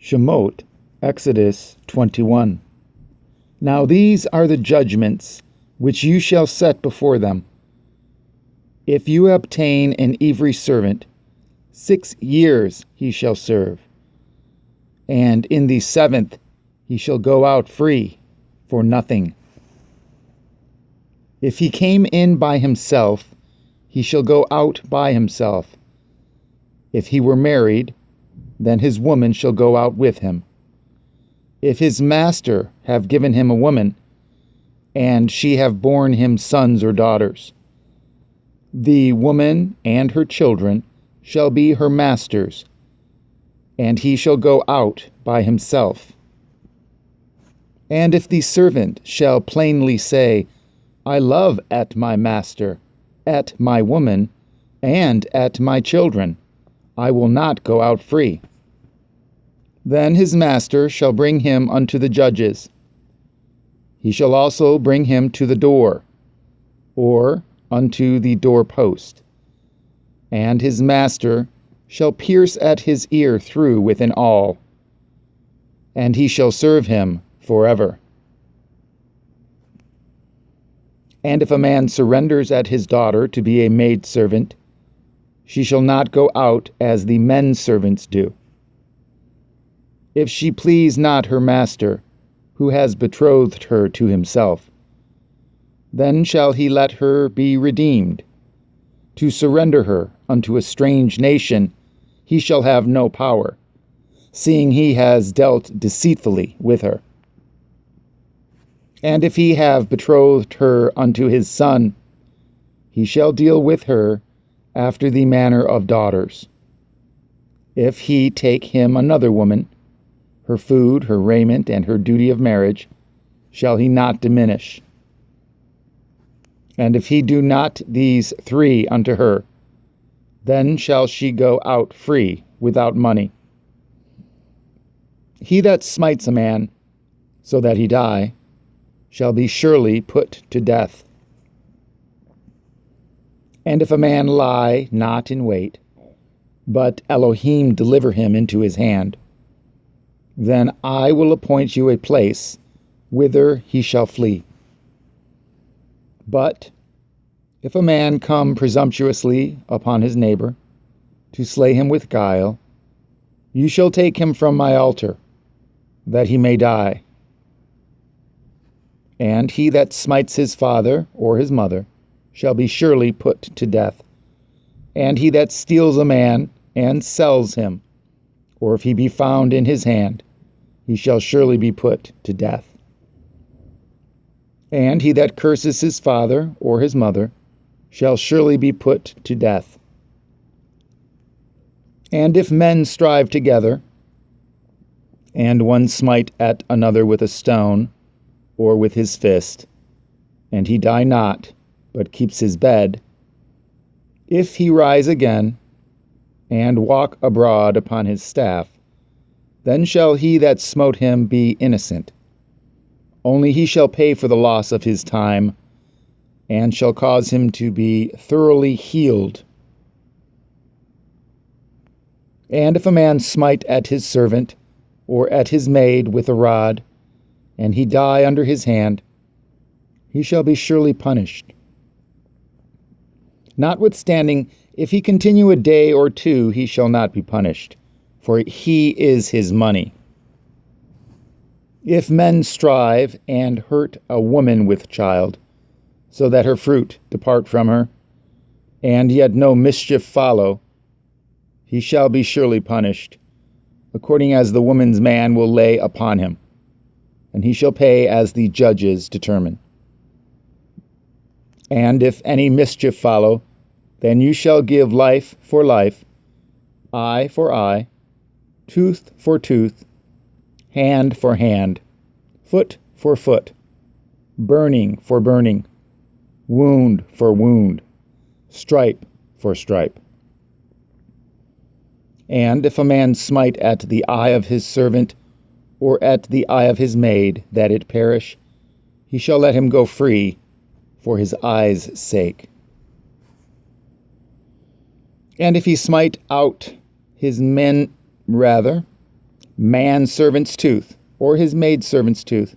Shemot, Exodus 21. Now these are the judgments which you shall set before them. If you obtain an every servant, 6 years he shall serve, and in the 7th he shall go out free for nothing. If he came in by himself, he shall go out by himself. If he were married, then his woman shall go out with him. If his master have given him a woman, and she have borne him sons or daughters, the woman and her children shall be her master's, and he shall go out by himself. And if the servant shall plainly say, I love at my master, at my woman, and at my children, I will not go out free. Then his master shall bring him unto the judges. He shall also bring him to the door, or unto the doorpost, and his master shall pierce at his ear through with an awl, and he shall serve him forever. And if a man surrenders at his daughter to be a maidservant, she shall not go out as the men servants do. If she please not her master, who has betrothed her to himself, then shall he let her be redeemed. To surrender her unto a strange nation he shall have no power, seeing he has dealt deceitfully with her. And if he have betrothed her unto his son, he shall deal with her after the manner of daughters. If he take him another woman, her food, her raiment, and her duty of marriage shall he not diminish. And if he do not these 3 unto her, then shall she go out free without money. He that smites a man, so that he die, shall be surely put to death. And if a man lie not in wait, but Elohim deliver him into his hand, then I will appoint you a place whither he shall flee. But if a man come presumptuously upon his neighbor, to slay him with guile, you shall take him from my altar, that he may die. And he that smites his father or his mother shall be surely put to death. And he that steals a man and sells him, or if he be found in his hand, he shall surely be put to death. And he that curses his father or his mother shall surely be put to death. And if men strive together, and one smite at another with a stone, or with his fist, and he die not, but keeps his bed, if he rise again, and walk abroad upon his staff, then shall he that smote him be innocent. Only he shall pay for the loss of his time, and shall cause him to be thoroughly healed. And if a man smite at his servant, or at his maid with a rod, and he die under his hand, he shall be surely punished. Notwithstanding, if he continue a day or 2, he shall not be punished, for he is his money. If men strive and hurt a woman with child, so that her fruit depart from her, and yet no mischief follow, he shall be surely punished, according as the woman's man will lay upon him, and he shall pay as the judges determine. And if any mischief follow, then you shall give life for life, eye for eye, tooth for tooth, hand for hand, foot for foot, burning for burning, wound for wound, stripe for stripe. And if a man smite at the eye of his servant, or at the eye of his maid, that it perish, he shall let him go free for his eye's sake. And if he smite out his men rather, manservant's tooth, or his maidservant's tooth,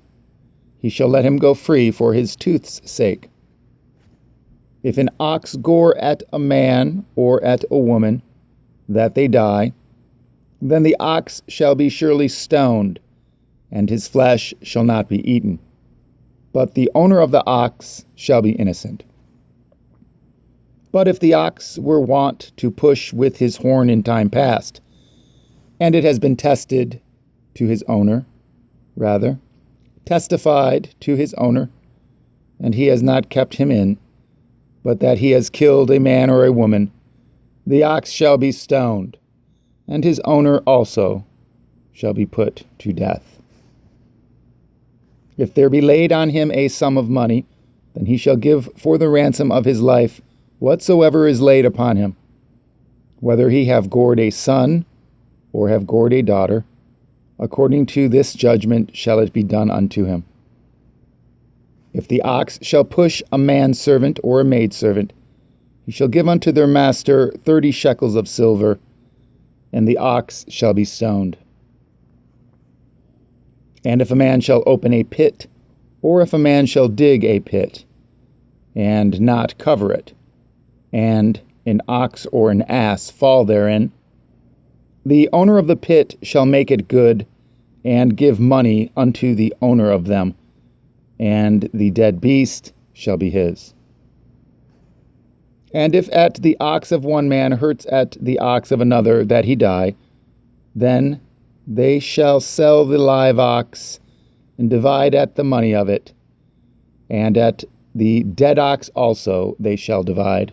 he shall let him go free for his tooth's sake. If an ox gore at a man or at a woman, that they die, then the ox shall be surely stoned, and his flesh shall not be eaten. But the owner of the ox shall be innocent. But if the ox were wont to push with his horn in time past, and it has been testified to his owner, and he has not kept him in, but that he has killed a man or a woman, the ox shall be stoned, and his owner also shall be put to death. If there be laid on him a sum of money, then he shall give for the ransom of his life whatsoever is laid upon him, whether he have gored a son or have gored a daughter, according to this judgment shall it be done unto him. If the ox shall push a manservant or a maidservant, he shall give unto their master 30 shekels of silver, and the ox shall be stoned. And if a man shall open a pit, or if a man shall dig a pit, and not cover it, and an ox or an ass fall therein, the owner of the pit shall make it good, and give money unto the owner of them, and the dead beast shall be his. And if at the ox of one man hurts at the ox of another that he die, then they shall sell the live ox, and divide at the money of it, and at the dead ox also they shall divide.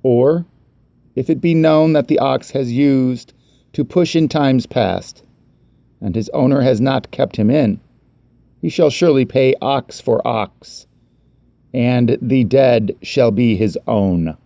Or, if it be known that the ox has used to push in times past, and his owner has not kept him in, he shall surely pay ox for ox, and the dead shall be his own.